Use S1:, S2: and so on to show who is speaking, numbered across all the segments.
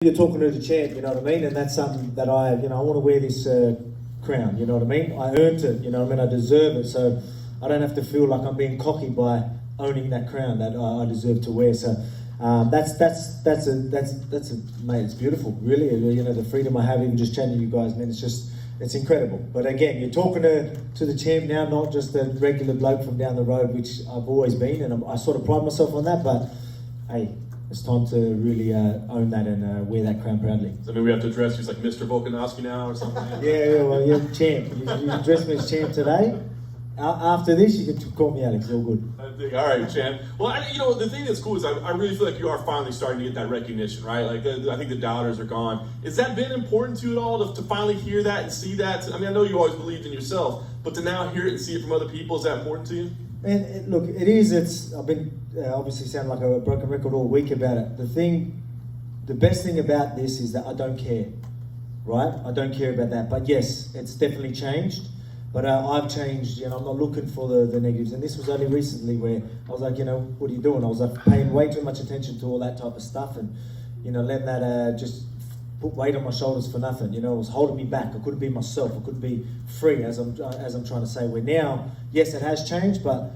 S1: You're talking to the champ, you know what I mean? And that's something that I want to wear this crown, you know what I mean? I earned it, you know what I mean? I deserve it, so I don't have to feel like I'm being cocky by owning that crown that I deserve to wear. So that's mate, it's beautiful, really. You know, the freedom I have even just chatting to you guys, man, it's incredible. But again, you're talking to the champ now, not just the regular bloke from down the road, which I've always been, and I sort of pride myself on that, but hey, it's time to really own that and wear that crown proudly.
S2: So maybe we have to address you as like Mr. Volkanovski now or something?
S1: Well, you're champ. You addressed me as champ today. After this, you can call me Alex. All good.
S2: All right, champ. Well, the thing that's cool is I really feel like you are finally starting to get that recognition, right? Like, I think the doubters are gone. Has that been important to you at all to finally hear that and see that? I mean, I know you always believed in yourself, but to now hear it and see it from other people, is that important to you?
S1: And look, it is. I've been obviously sounding like a broken record all week about it. The best thing about this is that I don't care, right? I don't care about that. But yes, it's definitely changed. But I've changed. You know, I'm not looking for the negatives. And this was only recently where I was like, what are you doing? I was like paying way too much attention to all that type of stuff, and letting that just put weight on my shoulders for nothing. It was holding me back. I couldn't be myself. I couldn't be free, as I'm trying to say. Where now, yes, it has changed, but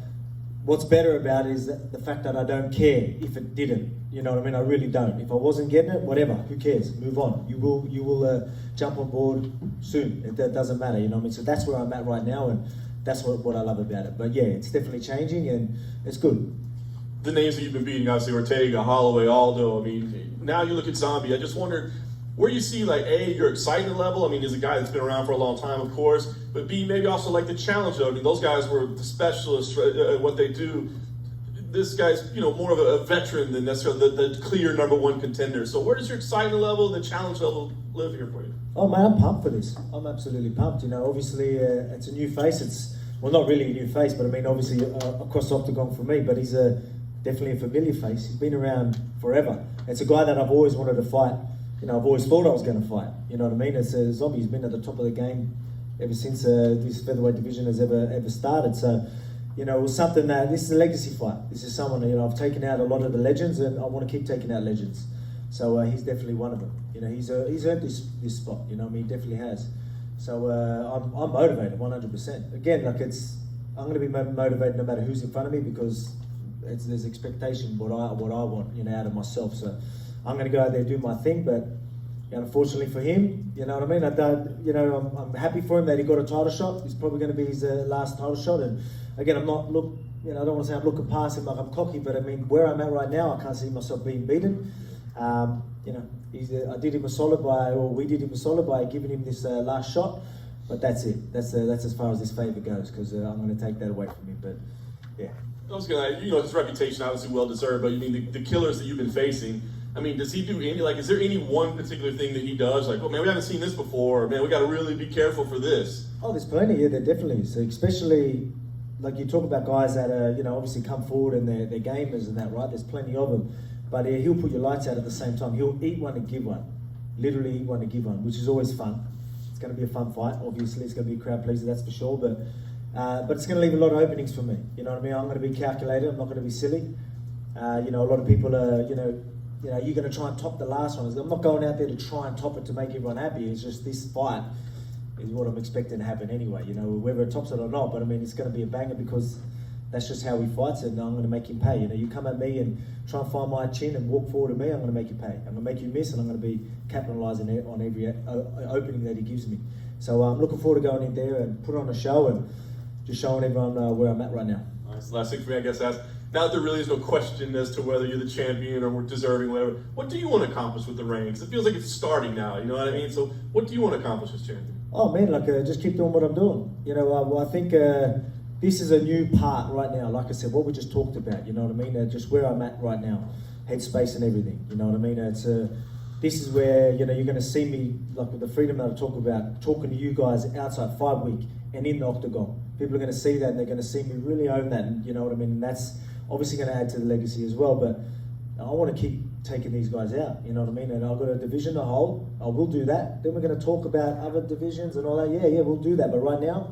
S1: what's better about it is the fact that I don't care if it didn't. You know what I mean? I really don't. If I wasn't getting it, whatever. Who cares? Move on. You will jump on board soon. It doesn't matter. You know what I mean? So that's where I'm at right now, and that's what I love about it. But yeah, it's definitely changing, and it's good.
S2: The names that you've been beating, obviously Ortega, Holloway, Aldo. I mean, now you look at Zombie. I just wonder where you see, like, A, your excitement level. I mean, he's a guy that's been around for a long time, of course, but B, maybe also like the challenge level. I mean, those guys were the specialists at what they do. This guy's, more of a veteran than necessarily the clear number one contender. So where does your excitement level and the challenge level live here for you?
S1: Oh man, I'm pumped for this. I'm absolutely pumped. Obviously it's a new face. It's, well, not really a new face, but I mean, obviously across the octagon for me, but he's definitely a familiar face. He's been around forever. It's a guy that I've always wanted to fight. I've always thought I was going to fight. You know what I mean? It's a Zombie. He's been at the top of the game ever since this featherweight division has ever started. So, it was something that, this is a legacy fight. This is someone, I've taken out a lot of the legends, and I want to keep taking out legends. So he's definitely one of them. He's earned this spot. He definitely has. So I'm motivated 100%. Again, like I'm going to be motivated no matter who's in front of me, because there's expectation what I want, out of myself. So I'm going to go out there and do my thing, but unfortunately for him, you know what I mean? I'm happy for him that he got a title shot. It's probably going to be his last title shot. And again, I don't want to say I'm looking past him like I'm cocky, but I mean, where I'm at right now, I can't see myself being beaten. I did him a solid we did him a solid by giving him this last shot, but that's it. That's as far as this favour goes, because I'm going to take that away from him. But yeah.
S2: I was going to, his reputation obviously well deserved, but you mean the killers that you've been facing. I mean, does he do is there any one particular thing that he does? Like, man, we haven't seen this before. Man, we got to really be careful for this.
S1: Oh, there's plenty. Yeah, there definitely is. So especially, like you talk about guys that are, obviously come forward and they're gamers and that, right? There's plenty of them. But he'll put your lights out at the same time. He'll eat one and give one. Literally eat one and give one, which is always fun. It's going to be a fun fight. Obviously, it's going to be a crowd pleaser, that's for sure. But it's going to leave a lot of openings for me. You know what I mean? I'm going to be calculated. I'm not going to be silly. A lot of people are, you're going to try and top the last one. I'm not going out there to try and top it to make everyone happy. It's just this fight is what I'm expecting to happen anyway. Whether it tops it or not. But I mean, it's going to be a banger, because that's just how he fights it, and I'm going to make him pay. You come at me and try and find my chin and walk forward to me, I'm going to make you pay. I'm going to make you miss, and I'm going to be capitalising on every opening that he gives me. So I'm looking forward to going in there and put on a show and just showing everyone where I'm at right now.
S2: All right, so last thing for me, I guess, now that there really is no question as to whether you're the champion or deserving, whatever, what do you want to accomplish with the reign? Because it feels like it's starting now, you know what I mean? So what do you want to accomplish as champion?
S1: Oh man, just keep doing what I'm doing. I think this is a new part right now. Like I said, what we just talked about, you know what I mean? Just where I'm at right now, headspace and everything, you know what I mean? This is where, you're going to see me, like with the freedom that I talk about, talking to you guys outside 5 week and in the octagon. People are going to see that, and they're going to see me really own that, and you know what I mean? And that's obviously going to add to the legacy as well, but I want to keep taking these guys out, you know what I mean? And I've got a division to hold. I will do that. Then we're going to talk about other divisions and all that. Yeah, we'll do that. But right now,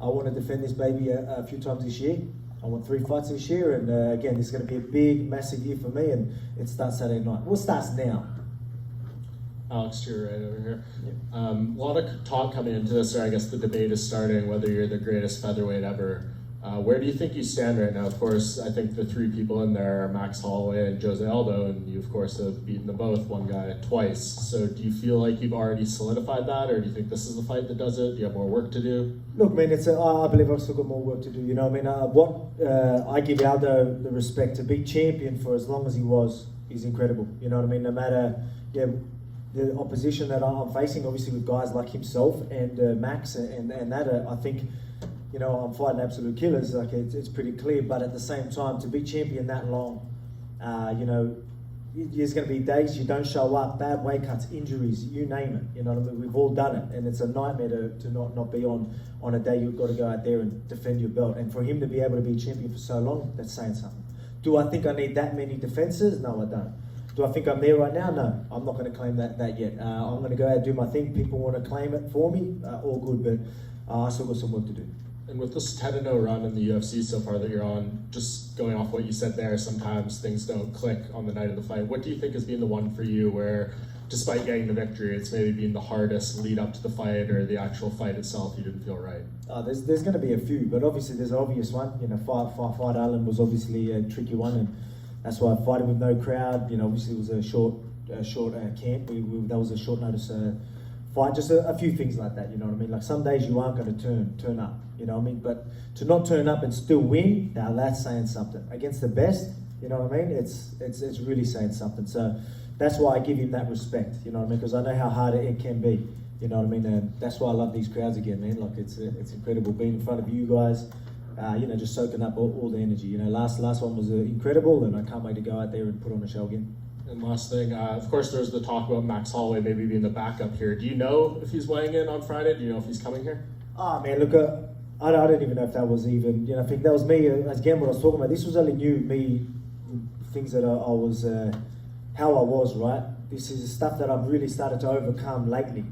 S1: I want to defend this baby a few times this year. I want 3 fights this year, and again, this is going to be a big, massive year for me, and it starts Saturday night. Well, it starts now.
S3: Alex, to your right over here. A lot of talk coming into this, or I guess the debate is starting, whether you're the greatest featherweight ever. Where do you think you stand right now? Of course, I think the three people in there are Max Holloway and Jose Aldo, and you, of course, have beaten them both, one guy twice. So do you feel like you've already solidified that, or do you think this is the fight that does it? Do you have more work to do?
S1: Look, man, I believe I've still got more work to do. You know, I give Aldo the respect to be champion for as long as he was. He's incredible. You know what I mean? No matter the opposition that I'm facing, obviously with guys like himself and Max and that, I think. You know, I'm fighting absolute killers, like it's pretty clear, but at the same time, to be champion that long, you know, there's going to be days you don't show up, bad weight cuts, injuries, you name it, you know what I mean? We've all done it, and it's a nightmare to not be on a day you've got to go out there and defend your belt. And for him to be able to be champion for so long, that's saying something. Do I think I need that many defenses? No, I don't. Do I think I'm there right now? No, I'm not going to claim that yet. I'm going to go out and do my thing. People want to claim it for me, all good, but I still got some work to do.
S3: And with this 10-0 run in the UFC so far that you're on, just going off what you said there, sometimes things don't click on the night of the fight. What do you think has been the one for you where, despite getting the victory, it's maybe been the hardest lead up to the fight or the actual fight itself you didn't feel right?
S1: There's going to be a few, but obviously there's an obvious one. You know, Fight Island was obviously a tricky one, and that's why fighting with no crowd. You know, obviously it was a short camp. That was a short notice fight. Just a few things like that. You know what I mean? Like some days you aren't going to turn up. You know what I mean? But to not turn up and still win, now that's saying something. Against the best, you know what I mean? It's really saying something. So that's why I give him that respect. You know what I mean? Because I know how hard it can be. You know what I mean? And that's why I love these crowds again, man. Like it's incredible being in front of you guys. You know, just soaking up all the energy. You know, last one was incredible, and I can't wait to go out there and put on a show again.
S3: And last thing, of course, there's the talk about Max Holloway maybe being the backup here. Do you know if he's weighing in on Friday? Do you know if he's coming here?
S1: Oh man, look, I don't even know if that was even. You know, I think that was me as again what I was talking about. This was only me things that I was how I was, right? This is stuff that I've really started to overcome lately.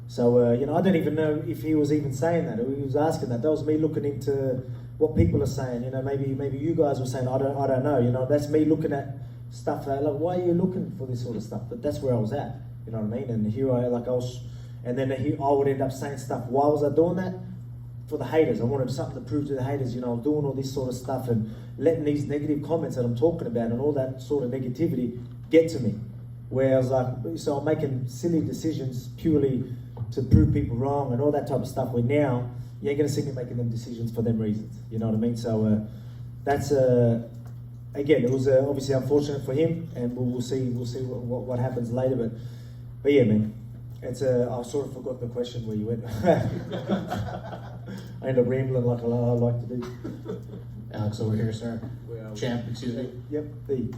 S1: So you know, I don't even know if he was even saying that or he was asking that. That was me looking into what people are saying. You know, maybe you guys were saying I don't know. You know, that's me looking at stuff like why are you looking for this sort of stuff? But that's where I was at. You know what I mean? And here I was, and then I would end up saying stuff. Why was I doing that? For the haters. I wanted something to prove to the haters. You know, I'm doing all this sort of stuff and letting these negative comments that I'm talking about and all that sort of negativity get to me. Where I was like, so I'm making silly decisions purely to prove people wrong and all that type of stuff. Where now you ain't gonna see me making them decisions for them reasons. You know what I mean? So that's again, it was obviously unfortunate for him, and we'll see what happens later. But yeah, man, it's I sort of forgot the question where you went. I end up rambling like I like to do.
S4: Alex over here, sir. Champ, excuse me.
S1: Yep.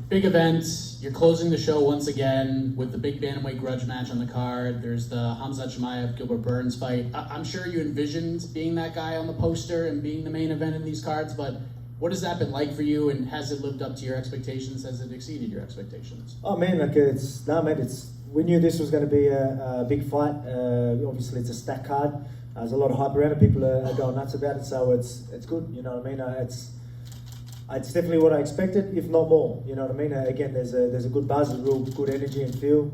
S4: Big event. You're closing the show once again with the big bantamweight grudge match on the card. There's the Khamzat Chimaev Gilbert Burns fight. I'm sure you envisioned being that guy on the poster and being the main event in these cards, but what has that been like for you, and has it lived up to your expectations? Has it exceeded your expectations?
S1: Oh man, like we knew this was going to be a big fight. Obviously, it's a stacked card. There's a lot of hype around it. People are going nuts about it, so it's good. You know what I mean? It's definitely what I expected, if not more. You know what I mean? Again, there's a good buzz, a real good energy and feel.